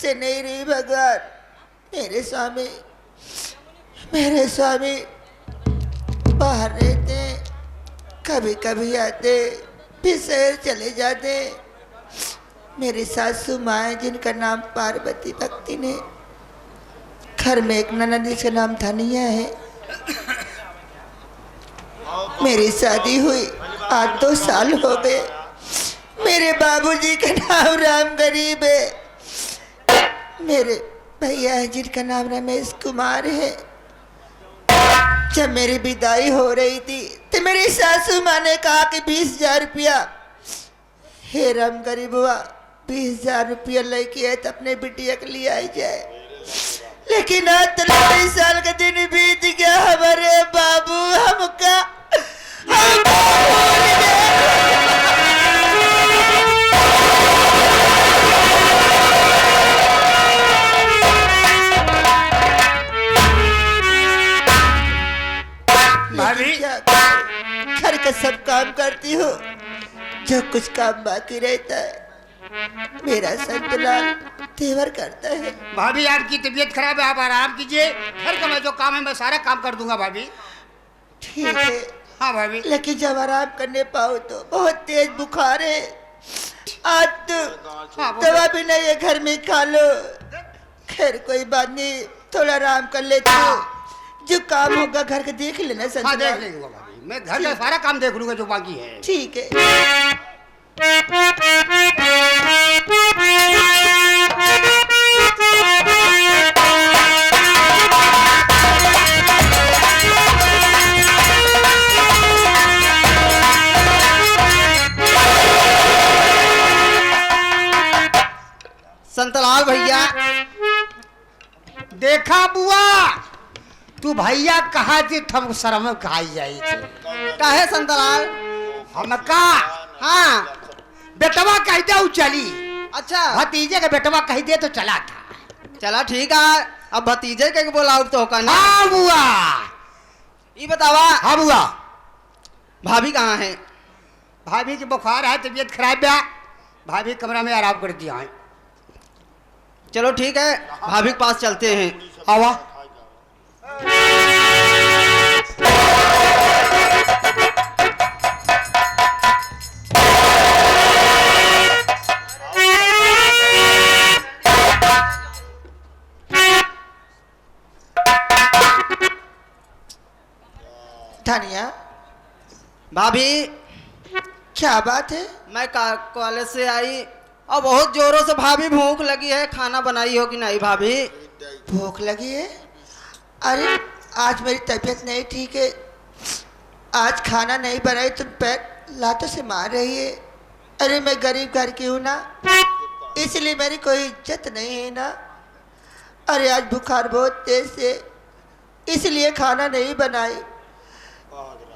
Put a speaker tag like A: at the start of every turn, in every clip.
A: मुझसे नहीं रही भगवान। मेरे स्वामी बाहर रहते, कभी कभी आते फिर शहर चले जाते। मेरी सासू माँ है जिनका नाम पार्वती भक्ति ने, घर में एक ननद जिसका नाम धनिया है। मेरी शादी हुई आज 2 साल हो गए। मेरे बाबूजी का नाम राम गरीब है। मेरे भैया है जिनका नाम रमेश कुमार है। जब मेरी विदाई हो रही थी तो मेरी सासू माँ ने कहा कि 20,000 रुपया, हे राम गरीब हुआ 20,000 रुपया लेके आए तो अपने बिटिया के लिए आई जाए। लेकिन आज 23 साल का दिन बीत गया, हमारे बाबू हमका भूल गए। घर का सब काम करती हो, जो कुछ काम बाकी रहता है मेरा संतलाल तेवर करता है।
B: भाभी आपकी तबीयत खराब है, आप आराम कीजिए। घर का मैं जो काम है मैं सारा काम कर दूंगा भाभी।
A: ठीक है।
B: हाँ भाभी।
A: लेकिन जब आराम करने पाओ तो बहुत तेज बुखार है। आज तो दवा भी नहीं है, घर में खा लो। खैर कोई बात नहीं, थोड़ा आराम कर लेते हो, जो काम होगा घर का देख लेना।
B: हाँ, देख लेंगे भाभी, मैं घर का सारा काम देख लूंगा जो बाकी है।
A: ठीक है।
C: संतलाल भैया,
B: देखा बुआ तू भैया कहा थी थम शर्म खाई जाई थे।
C: काहे संतलाल?
B: हमका
C: हाँ
B: बेटवा कह दे चली।
C: अच्छा,
B: भतीजे का बेटवा कह दे तो चला था।
C: चला ठीक है। अब भतीजे के बोलाऊ तो का ना।
B: हाँ बुआ।
C: ये बतावा।
B: हाँ बुआ।
C: भाभी कहाँ है?
B: भाभी की बुखार है, तबीयत खराब है, भाभी कमरा में आराम कर दिया है।
C: चलो ठीक है, भाभी के पास चलते हैं।
B: आवा।
A: धनिया
C: भाभी,
A: क्या बात है?
C: मैं कॉलेज से आई और बहुत जोरों से भाभी भूख लगी है। खाना बनाई हो कि नहीं भाभी?
A: भूख लगी है? अरे आज मेरी तबीयत नहीं ठीक है, आज खाना नहीं बनाई तो पैर लातों से मार रही है। अरे मैं गरीब घर की हूँ ना, इसलिए मेरी कोई इज्जत नहीं है ना। अरे आज बुखार बहुत तेज से, इसलिए खाना नहीं बनाई।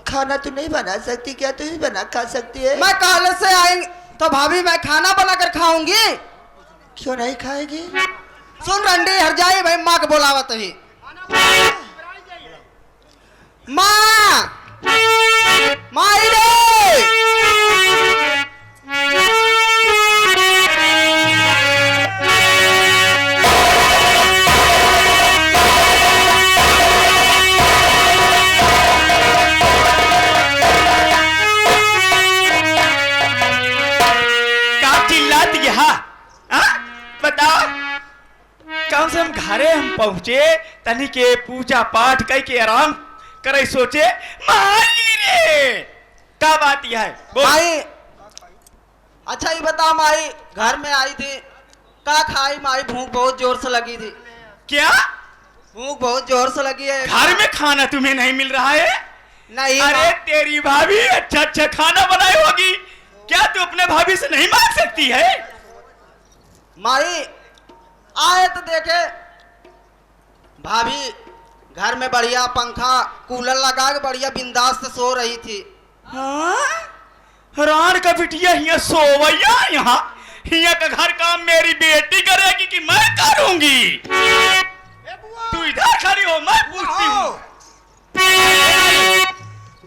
A: खाना तू नहीं बना सकती क्या? तू ही बना खा सकती है।
C: मैं कॉलेज से आएंगे तो भाभी मैं खाना बनाकर खाऊंगी।
A: क्यों नहीं खाएगी?
C: सुन रंडी हर जाए भाई, माँ को बोलावत ही। माँ माँ
D: कम से कम घरे हम पहुंचे तनी के पूजा पाठ कई के आराम करे, सोचे माई रे का बात यह है
C: माई। अच्छा ये बता माई, घर में आई थी का खाई माई? भूख बहुत जोर से लगी थी।
D: क्या
C: भूख बहुत जोर से लगी है।
D: घर में खाना तुम्हें नहीं मिल रहा है?
C: नहीं।
D: अरे तेरी भाभी अच्छा अच्छा खाना बनाई होगी, क्या तू अपने भाभी से नहीं मांग सकती है?
C: माई आए तो देखे भाभी घर में बढ़िया पंखा कूलर लगा के बढ़िया बिंदास से सो रही थी।
D: हाँ? रान का बिटिया यहाँ सोवैया, यहाँ का घर काम मेरी बेटी करेगी कि मैं करूंगी? तू इधर खड़ी हो, मैं पूछती हूँ।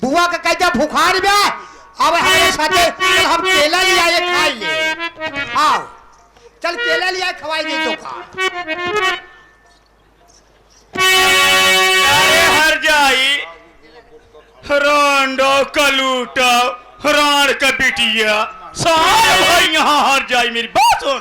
B: बुआ का कहता बुखार में अब हमारे साथे हम केला ले आए खाइए। आओ चल केला लिया खवाई दे तो खा।
D: अरे हर जाई रोंडो कलूटा राण का बिटिया सारे भाई यहाँ हर जाई। मेरी बात सुन,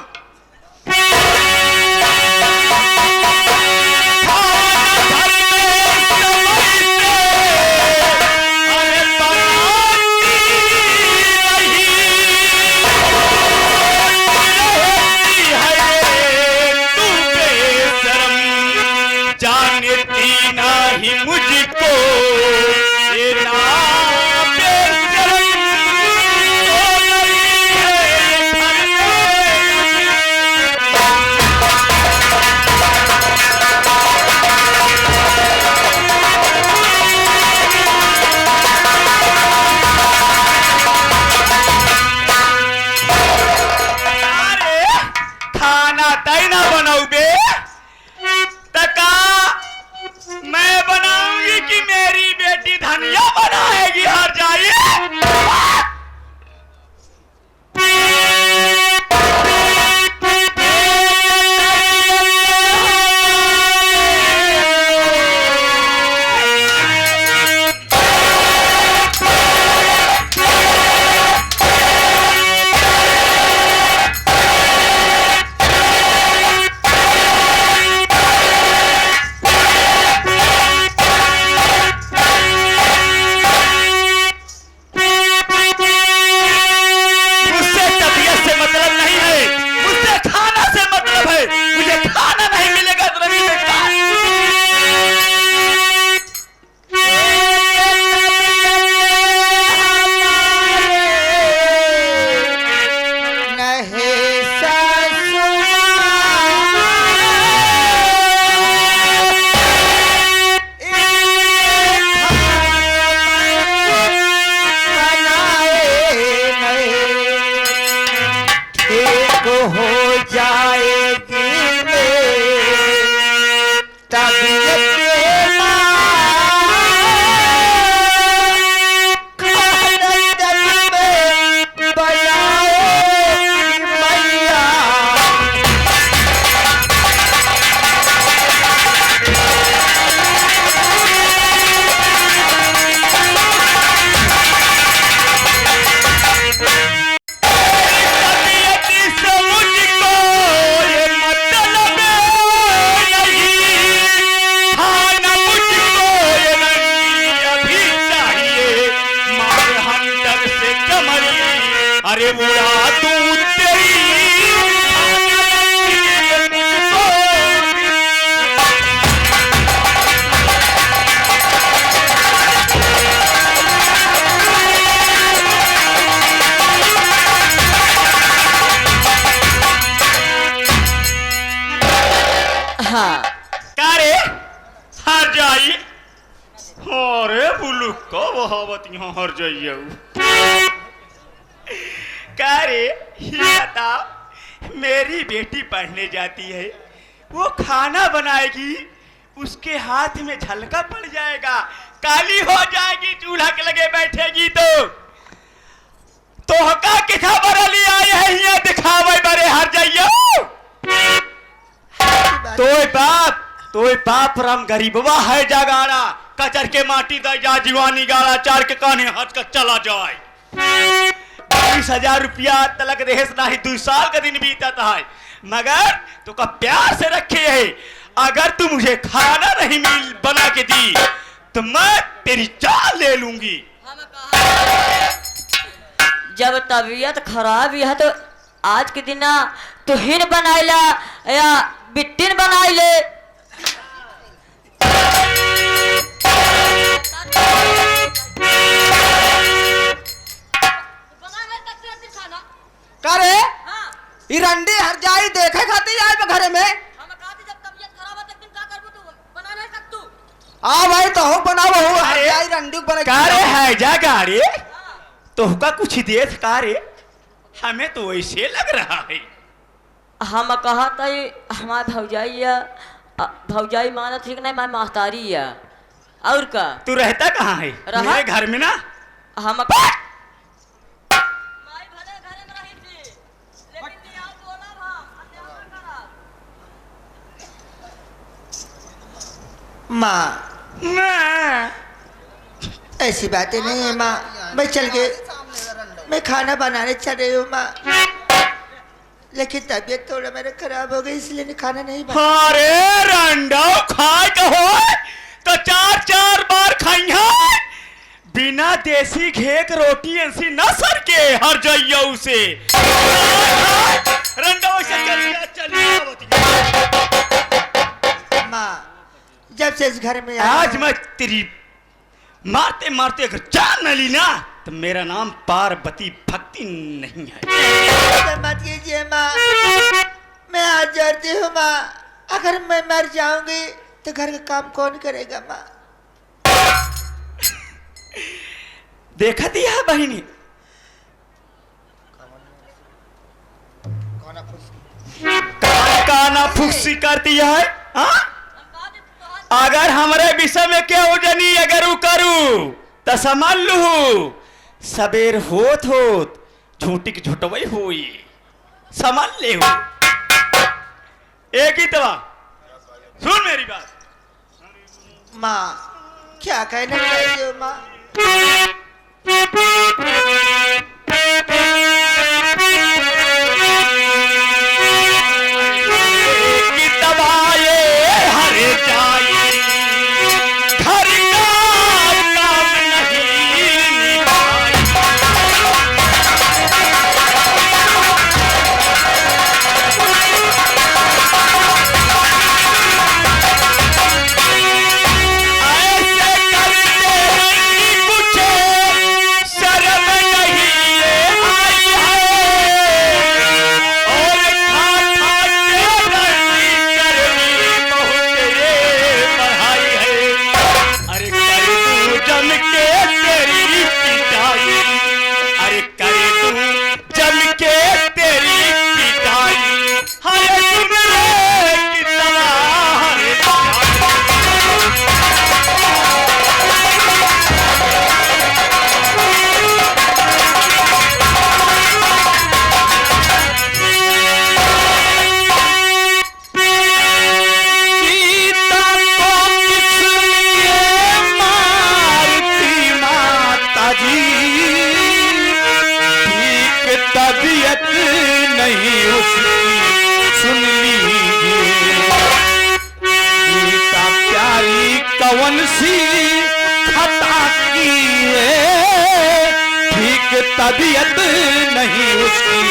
D: मुझको ये नाम खाना तय ना बनाऊ बे तका मैं बनाऊंगी कि मेरी बेटी धनिया बनाएगी हर जाइए। अरे बुढ़ा तू तेरी
A: हाँ
D: कारे हर जाई। अरे बुल्लू को बहावत यहाँ हर जाइए कारे बता मेरी बेटी पढ़ने जाती है वो खाना बनाएगी उसके हाथ में झलका पड़ जाएगा काली हो जाएगी चूल्हा के लगे बैठेगी तो हका किथा बरली आए है यहाँ दिखावे बरे हर जाइयो। तोय बाप राम गरीबवा है जागाड़ा कचर के माटी दा जा जीवानी गाड़ा चार के काने हाथ का चला जाए 20,000 रुपया तलक देश नहीं 2 साल का दिन बीता है मगर तो का प्यार से रखे है अगर तू मुझे खाना नहीं मिल बना के दी तो मैं तेरी जान ले लूंगी।
E: जब तबीयत खराब है तो आज के दिन तो हिन बनाइला या बिट्टिन बनाइले
C: करे ई रंडी हर जाई देखे खाती आए घरे में आ भाई तो हो बनाओ हो हर जाई रंडी बना
D: कारे है जा गाड़ी तो का कुछ देख कारे हमें तो वैसे लग रहा है।
E: हम कहा था हमार भौजाई माना ठीक नहीं मैं मास्तारी है और का
D: तू रहता कहाँ है मेरे घर में ना
E: हम
A: माँ
D: मैं
A: ऐसी बातें नहीं है माँ, मैं चल के मैं खाना बनाने चल रही हूँ माँ, लेकिन तबीयत थोड़ा मेरा खराब हो गई इसलिए खाना नहीं बना।
D: अरे रंडो खाए कहो तो 4-4 बार खाई है बिना देसी घे के रोटी ऐसी न सर के हर जाइयो उसे रंडो से चलिए
A: माँ जब से इस घर में
D: आज मैं तेरी मारते मारते अगर जान न ली ना तो मेरा नाम पार्वती भक्ति नहीं है।
A: ऐसा मत कीजिए माँ, मैं आज जाती हूँ माँ, अगर मैं मर जाऊंगी तो घर का काम कौन करेगा माँ?
D: देखा दिया बहिनी काना फुक्सी कर दिया है हाँ? अगर हमारे विषय में क्या हो जनी अगर करू तो समझ लू सबेर होत झूठी की झुटवई हुई समझ ले हो। एक ही तवा सुन मेरी बात
A: माँ क्या कहना चाहते हो माँ?
F: कौन सी खता की ठीक तबीयत नहीं उसकी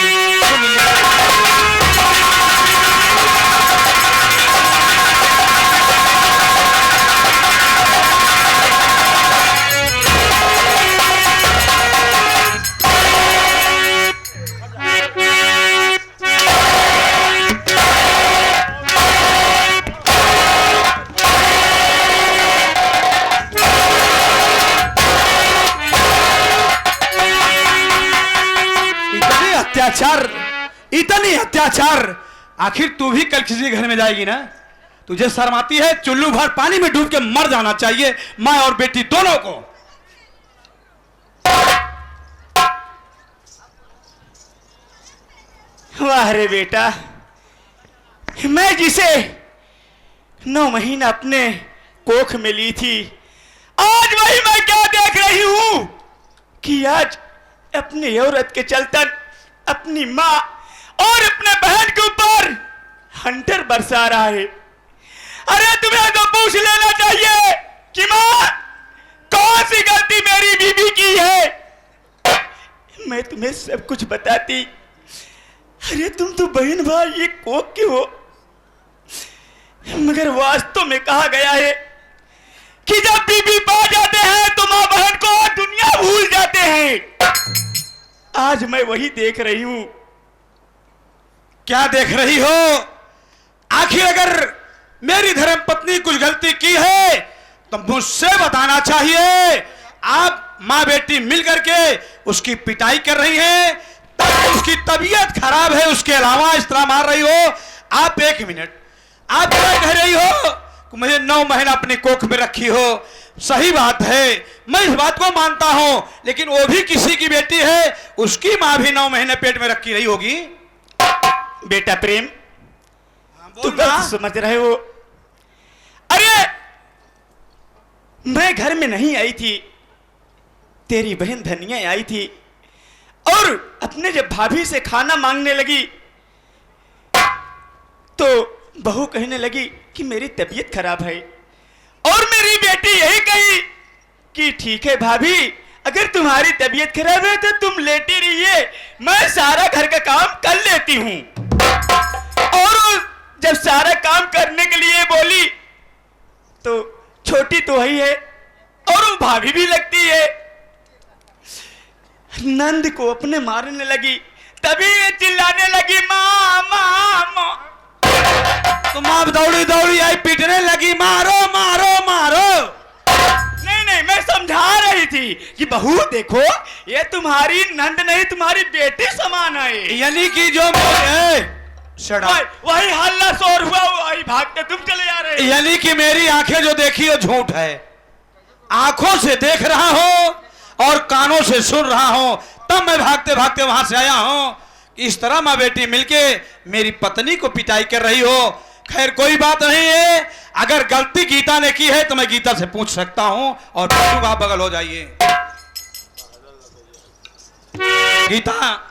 F: इतनी अत्याचार आखिर तू भी कल किसी घर में जाएगी ना? तुझे शर्म आती है? चुल्लू भर पानी में डूब के मर जाना चाहिए माँ और बेटी दोनों को।
D: वाह रे बेटा, मैं जिसे 9 महीना अपने कोख में ली थी आज वही मैं क्या देख रही हूं कि आज अपनी औरत के चलतन अपनी माँ और अपने बहन के ऊपर हंटर बरसा रहा है। अरे तुम्हें तो पूछ लेना चाहिए कि माँ कौन सी गलती मेरी बीबी की है। मैं तुम्हें सब कुछ बताती। अरे तुम तो बहन भाई ये कोक के हो, मगर वास्तव में कहा गया है कि जब बीबी पा जाते हैं तो माँ बहन को दुनिया भूल जाते हैं। आज मैं वही देख रही हूं।
F: क्या देख रही हो? आखिर अगर मेरी धर्म पत्नी कुछ गलती की है तो मुझसे बताना चाहिए। आप माँ बेटी मिल करके उसकी पिटाई कर रही हैं, उसकी तबीयत खराब है, उसके अलावा इस तरह मार रही हो। आप 1 मिनट, आप क्या कह रही हो कि मुझे 9 महीना अपने कोख में रखी हो? सही बात है, मैं इस बात को मानता हूं, लेकिन वो भी किसी की बेटी है, उसकी माँ भी 9 महीने पेट में रखी रही होगी।
D: बेटा प्रेम, तू गलत समझ रहे हो। अरे मैं घर में नहीं आई थी, तेरी बहन धनिया आई थी और अपने जब भाभी से खाना मांगने लगी तो बहू कहने लगी कि मेरी तबीयत खराब है, और मेरी बेटी यही कही कि ठीक है भाभी, अगर तुम्हारी तबीयत खराब है तो तुम लेटी रहिए, मैं सारा घर का काम कर लेती हूं। और जब सारा काम करने के लिए बोली तो छोटी तो वही है और वो भाभी भी लगती है, नंद को अपने मारने लगी, तभी ये चिल्लाने लगी माँ माँ माँ।
F: तो माँ दौड़ी दौड़ी आई, पीटने लगी, मारो मारो मारो।
D: नहीं नहीं, मैं समझा रही थी कि बहू देखो, ये तुम्हारी नंद नहीं, तुम्हारी बेटी समान है।
F: यानी कि जो
D: वही हल्ला शोर हुआ, वही भागते तुम चले जा रहे।
F: यानी कि मेरी आंखें जो देखी वो झूठ है। आंखों से देख रहा हूं और कानों से सुन रहा हूं, तब मैं भागते भागते वहां से आया हूं। इस तरह माँ बेटी मिलके मेरी पत्नी को पिटाई कर रही हो। खैर कोई बात नहीं है, अगर गलती गीता ने की है तो मैं गीता से पूछ सकता हूं, और आप बगल हो जाइए। गीता,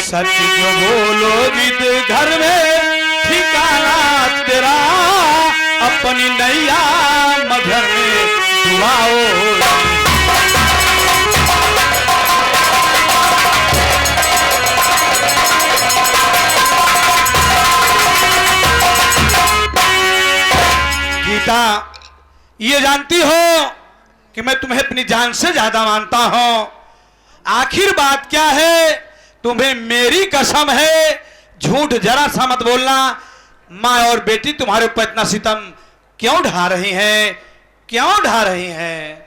F: सच जो बोलोगी तो घर में ठिकाना तेरा, अपनी नैया मगर में डुबाओ। गीता, ये जानती हो कि मैं तुम्हें अपनी जान से ज्यादा मानता हूं। आखिर बात क्या है, तुम्हें मेरी कसम है, झूठ जरा सा मत बोलना। माँ और बेटी तुम्हारे ऊपर इतना सितम क्यों ढा रही हैं, क्यों ढा रही हैं?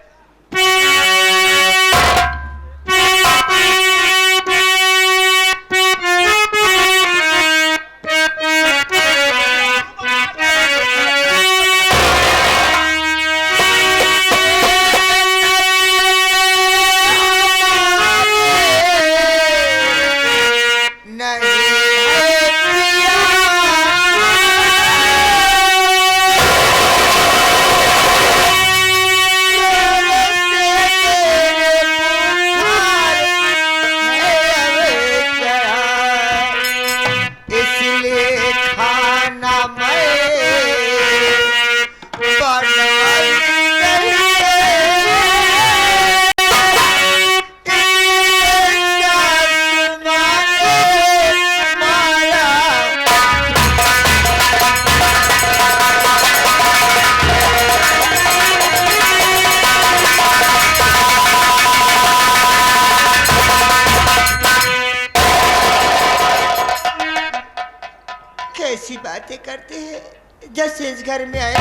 A: कैसी बातें करते हैं। जैसे इस घर में आए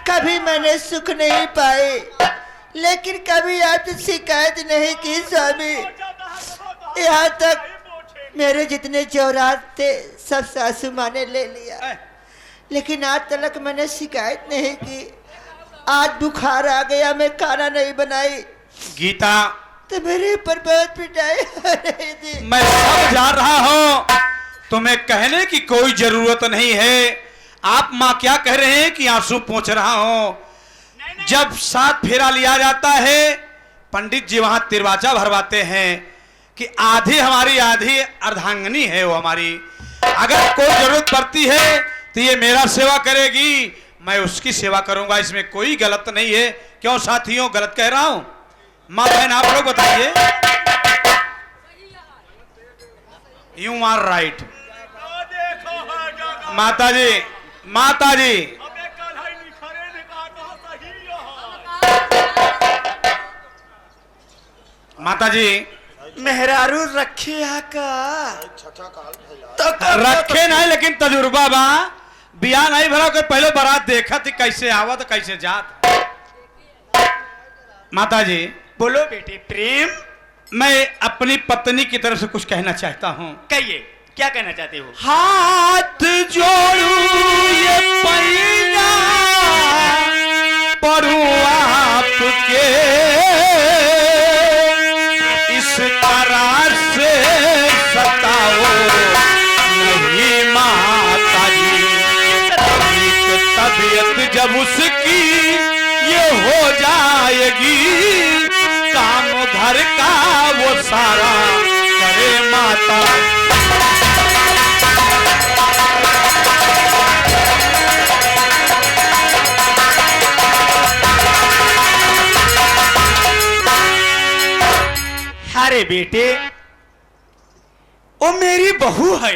A: कभी मैंने सुख नहीं पाए, लेकिन कभी आपसे शिकायत नहीं की स्वामी। यहाँ तक मेरे जितने जोरात थे सब सासू माँ ने ले लिया, लेकिन आज तक मैंने शिकायत नहीं की। आज बुखार आ गया, मैं खाना नहीं बनाई।
F: गीता,
A: तो मेरे ऊपर बहुत पिटाई हो रही थी।
F: मैं सब जान रहा हूं, तुम्हें कहने की कोई जरूरत नहीं है। आप माँ क्या कह रहे हैं कि आंसू पोंछ रहा हूं। जब साथ फेरा लिया जाता है, पंडित जी वहां तिरवाचा भरवाते हैं कि आधी हमारी आधी अर्धांगिनी है वो हमारी। अगर कोई जरूरत पड़ती है तो ये मेरा सेवा करेगी, मैं उसकी सेवा करूंगा, इसमें कोई गलत नहीं है। क्यों साथियों, गलत कह रहा हूं? माँ बहन आप लोग बताइए। You are right. माता जी, माता जी, माता जी,
D: मेहरारू रखे आका
F: तो रखे नहीं, लेकिन तजुर्बा बा। बिया नहीं भरा के पहले बारात देखा थी कैसे आवत कैसे जात। माता जी,
D: बोलो बेटे प्रेम।
F: मैं अपनी पत्नी की तरफ से कुछ कहना चाहता हूँ।
D: कहिए, क्या कहना चाहते हो?
F: हाथ जोड़ू ये पैया पढ़ू आपके, इस करार से सताओ नहीं माता जी। तबीयत जब उसकी ये हो जाएगी, काम घर का वो सारा करे माता।
D: अरे बेटे, वो मेरी बहू है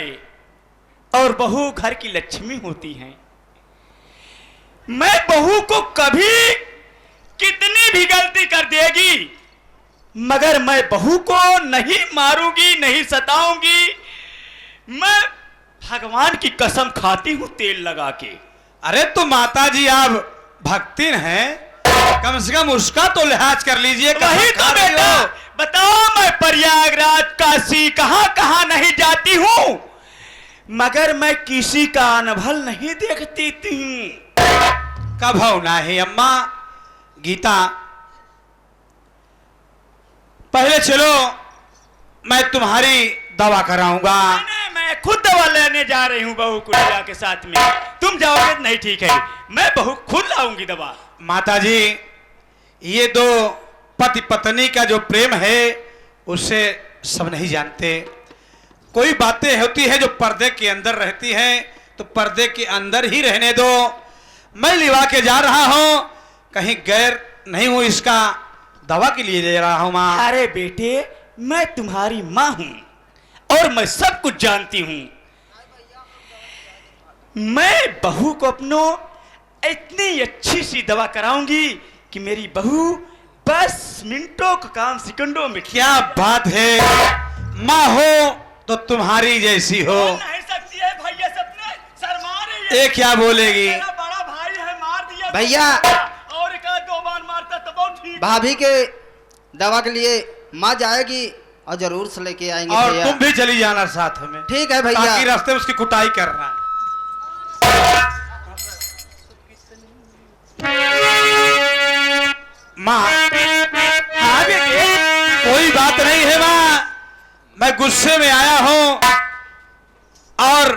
D: और बहू घर की लक्ष्मी होती है। मैं बहू को कभी कितनी भी गलती कर देगी, मगर मैं बहू को नहीं मारूंगी, नहीं सताऊंगी। मैं भगवान की कसम खाती हूं तेल लगा के।
F: अरे तो माता जी आप भक्तिन हैं, कम से कम उसका तो लिहाज कर लीजिए।
D: वही तो बेटा, बताओ मैं प्रयागराज काशी कहां कहां नहीं जाती हूं, मगर मैं किसी का अनभल नहीं देखती थी।
F: कब हो ना है अम्मा गीता, पहले चलो मैं तुम्हारी दवा कराऊंगा।
D: नहीं, मैं खुद दवा लेने जा रही हूँ बहू कुड़िया के साथ में। तुम जाओगे नहीं, ठीक है, मैं बहू खुद लाऊंगी दवा।
F: माता जी, ये दो पति पत्नी का जो प्रेम है उसे सब नहीं जानते। कोई बातें होती है जो पर्दे के अंदर रहती हैं, तो पर्दे के अंदर ही रहने दो। मैं लिवा के जा रहा हूं, कहीं गैर नहीं हूं, इसका दवा के लिए ले रहा हूं माँ।
D: अरे बेटे, मैं तुम्हारी माँ हूं और मैं सब कुछ जानती हूं। मैं बहू को अपनो इतनी अच्छी सी दवा कराऊंगी कि मेरी बहू बस मिनटों का काम सेकंडों में।
F: क्या बात है, माँ हो तो तुम्हारी जैसी हो।
D: नहीं सकती है भैया, सपने शर्मा रही है।
F: ये क्या बोलेगी?
D: मेरा बड़ा भाई है, मार दिया
C: भैया।
D: और एक आध दो बार मारता तो बहुत ठीक।
C: भाभी के दवा के लिए माँ जाएगी और जरूर से लेके आएंगे
F: और
C: भैया।
F: तुम भी चली जाना साथ में,
C: ठीक है भैया।
F: ताकि रास्ते में उसकी कुटाई करना। माँ,
D: हाँ बेटे,
F: कोई बात नहीं है माँ, मैं गुस्से में आया हूं और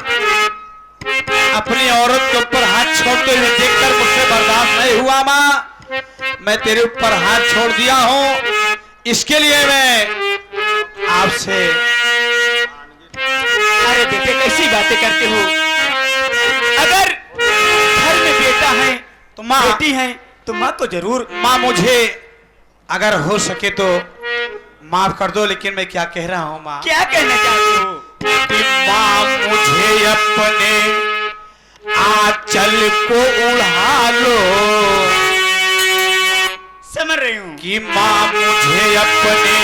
F: अपनी औरत के ऊपर हाथ छोड़ते हुए देखकर मुझसे बर्दाश्त नहीं हुआ माँ। मैं तेरे ऊपर हाथ छोड़ दिया हूं, इसके लिए मैं आपसे।
D: अरे बेटे, कैसी बातें करते हो? अगर घर में बेटा है
F: तो माँ,
D: बेटी है तो माँ को जरूर।
F: माँ मुझे अगर हो सके तो माफ कर दो, लेकिन मैं क्या कह रहा हूँ माँ।
D: क्या कहना चाहते हो?
F: कि माँ मुझे अपने आंचल को उड़ा लो,
D: समझ रही हूँ।
F: कि माँ मुझे अपने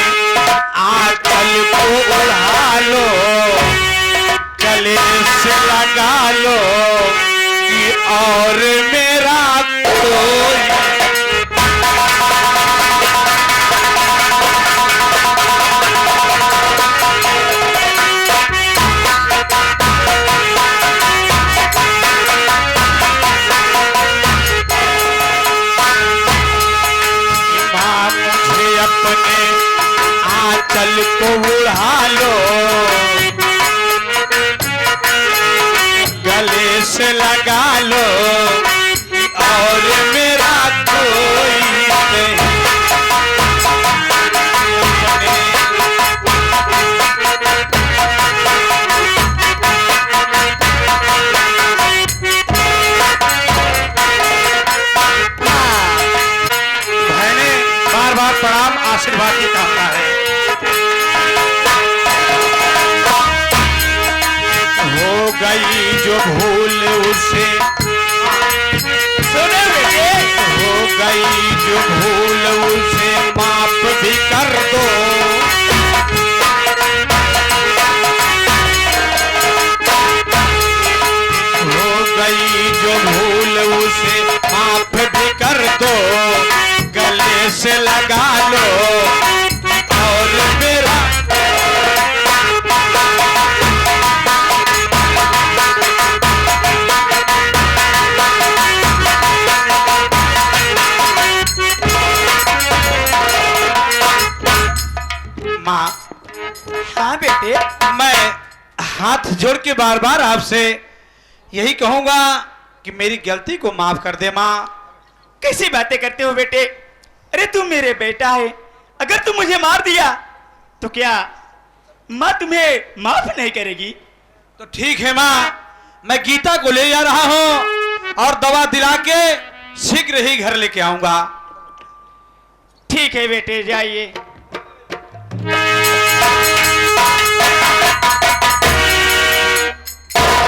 F: आंचल को उड़ा लो, गले से लगा लो कि और मेरा कोई। माँ मुझे अपने आंचल को उड़ा लो, गले से लगा लो और मेरा कोई नहीं। बहने बार बार प्रणाम, आशीर्वाद की कामना है। हो गई जो भूल उसे,
D: सुनो बेटे,
F: हो गई जो भूल उसे माफ भी कर दो। हो गई जो भूल उसे माफ भी कर दो, गले से लगा लो और मेरा माँ,
D: हाँ बेटे,
F: मैं हाथ जोड़ के बार बार आपसे यही कहूंगा कि मेरी गलती को माफ कर दे माँ।
D: कैसी बातें करते हो बेटे? अरे तू मेरे बेटा है, अगर तू मुझे मार दिया तो क्या माँ तुम्हें माफ नहीं करेगी?
F: तो ठीक है माँ, मैं गीता को ले जा रहा हूँ और दवा दिला के शीघ्र ही घर लेके आऊंगा।
D: ठीक है बेटे, जाइए।